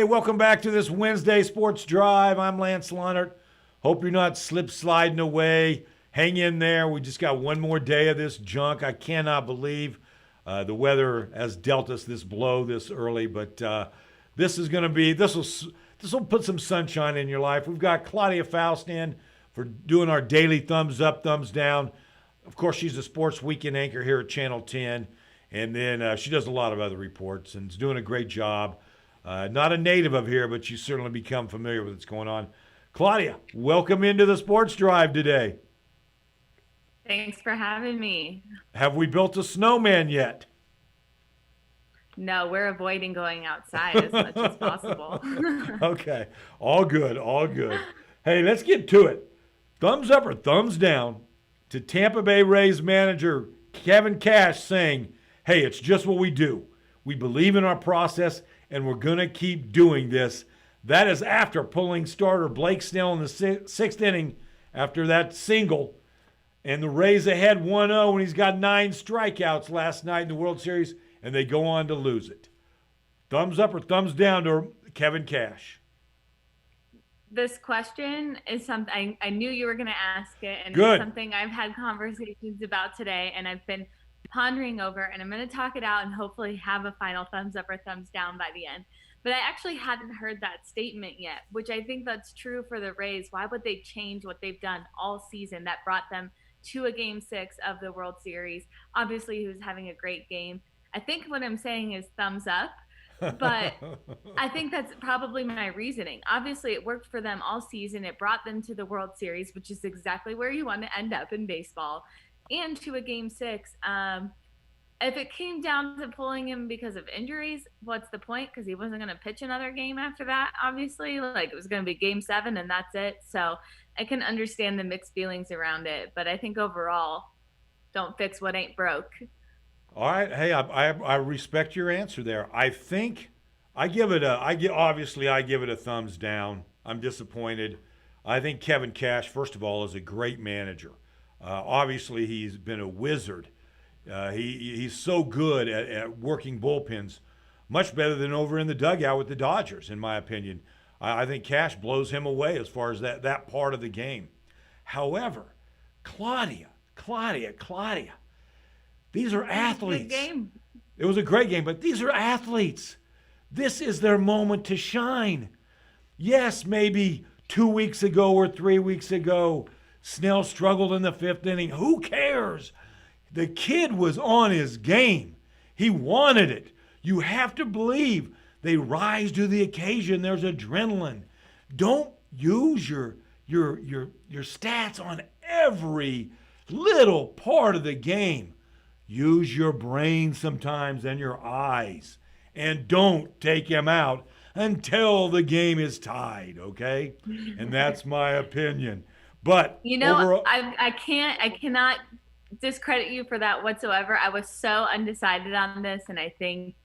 Hey, welcome back to this Wednesday Sports Drive. I'm Lance Leinart. Hope you're not slip sliding away. Hang in there. We just got one more day of this junk. I cannot believe the weather has dealt us this blow this early, but this is going to be this will put some sunshine in your life. We've got Claudia Faust in for doing our daily thumbs up, thumbs down. Of course, she's a sports weekend anchor here at Channel 10, and then she does a lot of other reports and is doing a great job. Not a native of here, but she's certainly become familiar with what's going on. Claudia, welcome into the Sports Drive today. Thanks for having me. Have we built a snowman yet? No, we're avoiding going outside as much as possible. Okay, all good, all good. Hey, let's get to it. Thumbs up or thumbs down to Tampa Bay Rays manager Kevin Cash saying, hey, it's just what we do. We believe in our process, and we're going to keep doing this. That is after pulling starter Blake Snell in the sixth inning after that single. And the Rays ahead 1-0, and he's got 9 strikeouts last night in the World Series, and they go on to lose it. Thumbs up or thumbs down to Kevin Cash? This question is something I knew you were going to ask it, and Good. It's something I've had conversations about today, and I've been pondering over, and I'm going to talk it out and hopefully have a final thumbs up or thumbs down by the end. But I actually hadn't heard that statement yet, which I think that's true for the Rays. Why would they change what they've done all season that brought them to a Game 6 of the World Series? Obviously, he was having a great game. I think what I'm saying is thumbs up, but I think that's probably my reasoning. Obviously, it worked for them all season. It brought them to the World Series, which is exactly where you want to end up in baseball, and to a Game 6. If it came down to pulling him because of injuries, what's the point? Because he wasn't going to pitch another game after that, obviously. Like, it was going to be Game 7, and that's it. So I can understand the mixed feelings around it. But I think overall, don't fix what ain't broke. All right. Hey, I respect your answer there. I think I give it a thumbs down. I'm disappointed. I think Kevin Cash, first of all, is a great manager. Obviously, he's been a wizard. He's so good at working bullpens, much better than over in the dugout with the Dodgers, in my opinion. I think Cash blows him away as far as that part of the game. However, Claudia, these are athletes. Good game. It was a great game, but these are athletes. This is their moment to shine. Yes, maybe 2 weeks ago or 3 weeks ago, Snell struggled in the fifth inning. Who cares? The kid was on his game. He wanted it. You have to believe they rise to the occasion. There's adrenaline. Don't use your stats on every little part of the game. Use your brain sometimes and your eyes. And don't take him out until the game is tied, okay? And that's my opinion. But overall, I cannot discredit you for that whatsoever. I was so undecided on this, and I think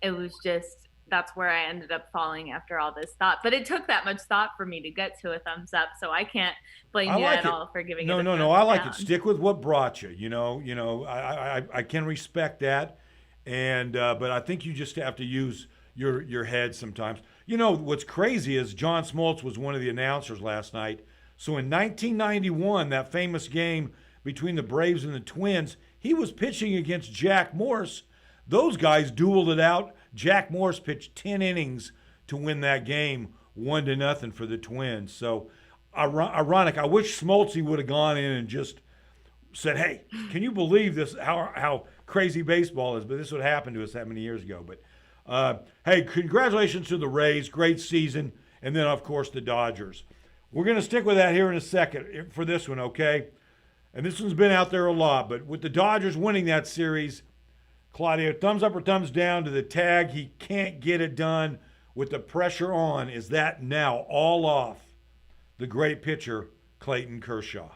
it was just that's where I ended up falling after all this thought. But it took that much thought for me to get to a thumbs up, so I can't blame you at all for giving it a thumbs No. I like down. it. Stick with what brought you. I can respect that, and but I think you just have to use your head sometimes. What's crazy is John Smoltz was one of the announcers last night. So in 1991, that famous game between the Braves and the Twins, he was pitching against Jack Morse. Those guys dueled it out. Jack Morse pitched 10 innings to win that game, 1-0 for the Twins. So ironic. I wish Smoltzy would have gone in and just said, hey, can you believe this, how crazy baseball is? But this would happen to us that many years ago. But, hey, congratulations to the Rays. Great season. And then, of course, the Dodgers. We're going to stick with that here in a second for this one, okay? And this one's been out there a lot. But with the Dodgers winning that series, Claudia, thumbs up or thumbs down to the tag? He can't get it done with the pressure on. Is that now all off the great pitcher, Clayton Kershaw?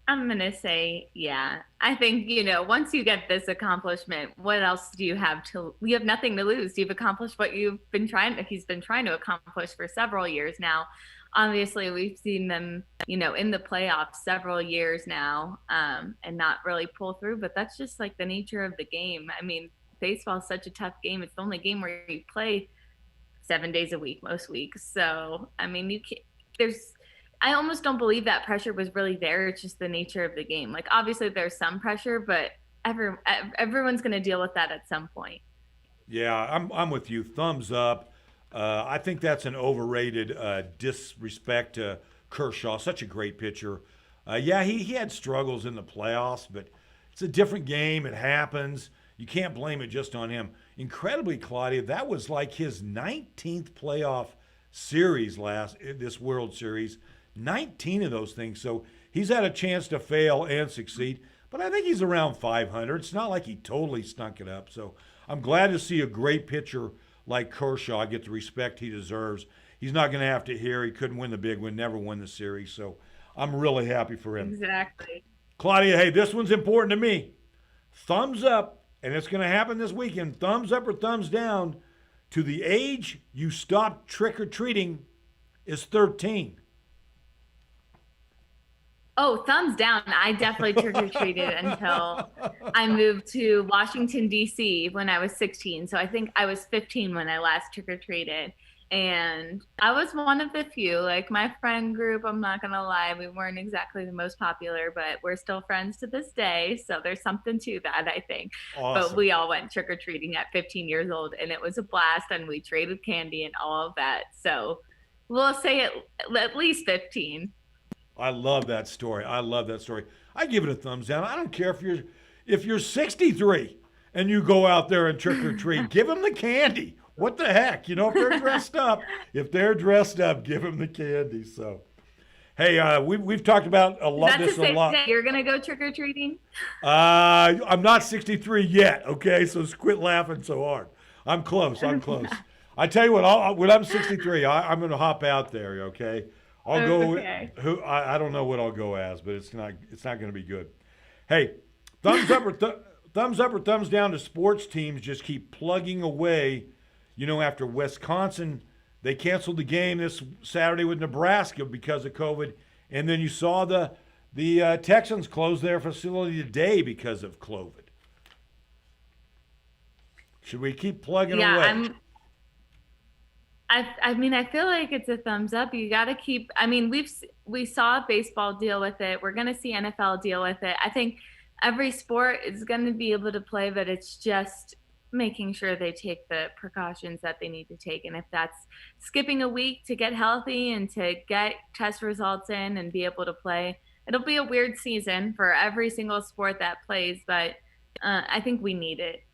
I'm going to say, yeah. I think, once you get this accomplishment, what else do you have you have nothing to lose. You've accomplished what he's been trying to accomplish for several years now. Obviously, we've seen them, in the playoffs several years now, and not really pull through, but that's just like the nature of the game. I mean, baseball is such a tough game. It's the only game where you play 7 days a week most weeks. So I mean, you can there's I almost don't believe that pressure was really there. It's just the nature of the game. Like obviously there's some pressure, but everyone's going to deal with that at some point. Yeah, I'm with you. Thumbs up. I think that's an overrated disrespect to Kershaw. Such a great pitcher. Yeah, he had struggles in the playoffs, but it's a different game. It happens. You can't blame it just on him. Incredibly, Claudia, that was like his 19th playoff series this World Series. 19 of those things. So he's had a chance to fail and succeed, but I think he's around 500. It's not like he totally stunk it up. So I'm glad to see a great pitcher like Kershaw get the respect he deserves. He's not going to have to hear he couldn't win the big one, never won the series. So I'm really happy for him. Exactly. Claudia, hey, this one's important to me. Thumbs up, and it's going to happen this weekend. Thumbs up or thumbs down to the age you stopped trick-or-treating is 13. Oh, thumbs down. I definitely trick or treated until I moved to Washington, D.C. when I was 16. So I think I was 15 when I last trick or treated. And I was one of the few. Like my friend group, I'm not going to lie, we weren't exactly the most popular, but we're still friends to this day. So there's something to that, I think. Awesome. But we all went trick or treating at 15 years old, and it was a blast. And we traded candy and all of that. So we'll say at least 15. I love that story. I love that story. I give it a thumbs down. I don't care if you're 63 and you go out there and trick or treat, give them the candy. What the heck? If they're dressed up, give them the candy. So, hey, we've talked about a lot. That's to say that you're gonna go trick or treating. I'm not 63 yet. Okay, so quit laughing so hard. I'm close. I tell you what. When I'm 63, I'm gonna hop out there. Okay. I'll go. Okay. I don't know what I'll go as, but it's not going to be good. Hey, thumbs up or thumbs down to sports teams just keep plugging away. After Wisconsin, they canceled the game this Saturday with Nebraska because of COVID, and then you saw the Texans close their facility today because of COVID. Should we keep plugging away? I mean, I feel like it's a thumbs up. You got to keep. I mean, we saw baseball deal with it. We're going to see NFL deal with it. I think every sport is going to be able to play, but it's just making sure they take the precautions that they need to take. And if that's skipping a week to get healthy and to get test results in and be able to play, it'll be a weird season for every single sport that plays. But I think we need it.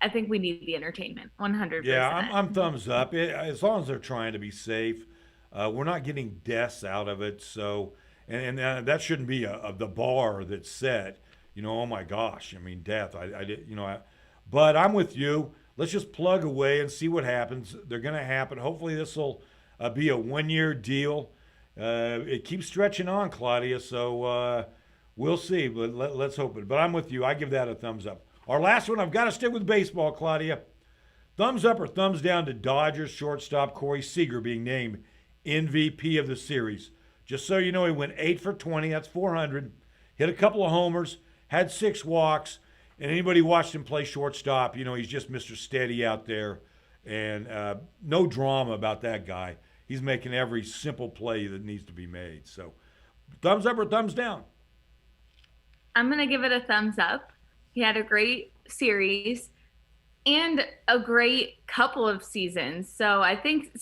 I think we need the entertainment, 100%. Yeah, I'm thumbs up. As long as they're trying to be safe, we're not getting deaths out of it. So, and that shouldn't be the bar that's set. Oh my gosh, I mean, death. But I'm with you. Let's just plug away and see what happens. They're going to happen. Hopefully, this will be a 1-year deal. It keeps stretching on, Claudia. So we'll see. But let's hope it. But I'm with you. I give that a thumbs up. Our last one, I've got to stick with baseball, Claudia. Thumbs up or thumbs down to Dodgers shortstop Corey Seager being named MVP of the series. Just so you know, he went 8 for 20. That's 400. Hit a couple of homers, had 6 walks. And anybody watched him play shortstop, he's just Mr. Steady out there. And no drama about that guy. He's making every simple play that needs to be made. So thumbs up or thumbs down? I'm going to give it a thumbs up. He had a great series and a great couple of seasons. So I think,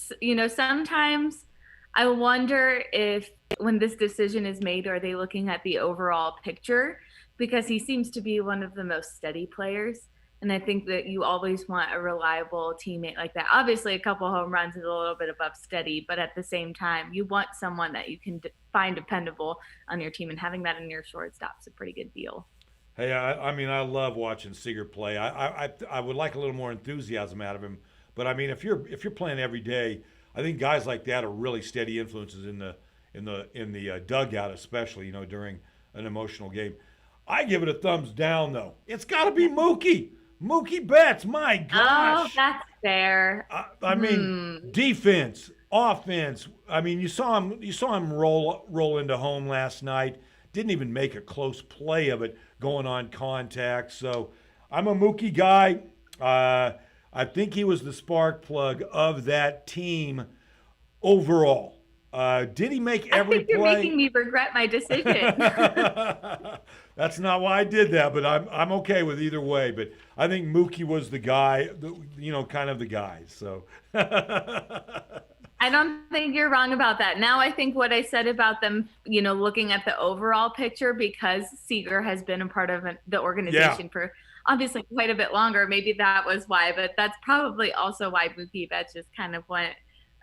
sometimes I wonder if when this decision is made, are they looking at the overall picture? Because he seems to be one of the most steady players. And I think that you always want a reliable teammate like that. Obviously, a couple home runs is a little bit above steady, but at the same time, you want someone that you can find dependable on your team, and having that in your shortstop is a pretty good deal. Hey, I mean, I love watching Seager play. I would like a little more enthusiasm out of him, but I mean, if you're playing every day, I think guys like that are really steady influences in the dugout, especially during an emotional game. I give it a thumbs down though. It's got to be Mookie Betts. My gosh. Oh, that's fair. I mean, defense, offense. I mean, you saw him roll into home last night. Didn't even make a close play of it going on contact. So I'm a Mookie guy. I think he was the spark plug of that team overall. Did he make I every think you're play? making me regret my decision. That's not why I did that, but I'm okay with either way. But I think Mookie was the guy, kind of the guy. So I don't think you're wrong about that. Now I think what I said about them, looking at the overall picture, because Seager has been a part of the organization for obviously quite a bit longer. Maybe that was why, but that's probably also why Mookie Betts just kind of went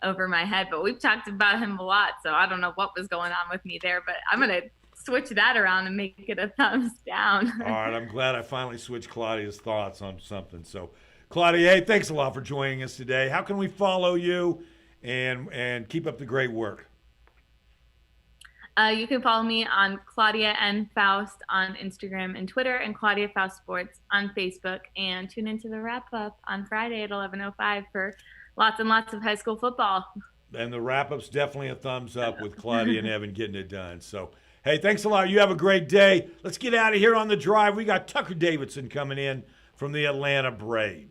over my head. But we've talked about him a lot, so I don't know what was going on with me there, but I'm going to switch that around and make it a thumbs down. All right, I'm glad I finally switched Claudia's thoughts on something. So, Claudia, hey, thanks a lot for joining us today. How can we follow you and keep up the great work? You can follow me on Claudia N. Faust on Instagram and Twitter, and Claudia Faust Sports on Facebook. And tune into the wrap up on Friday at 11:05 for lots and lots of high school football. And the wrap up's definitely a thumbs up with Claudia and Evan getting it done. So, hey, thanks a lot. You have a great day. Let's get out of here on the drive. We got Tucker Davidson coming in from the Atlanta Braves.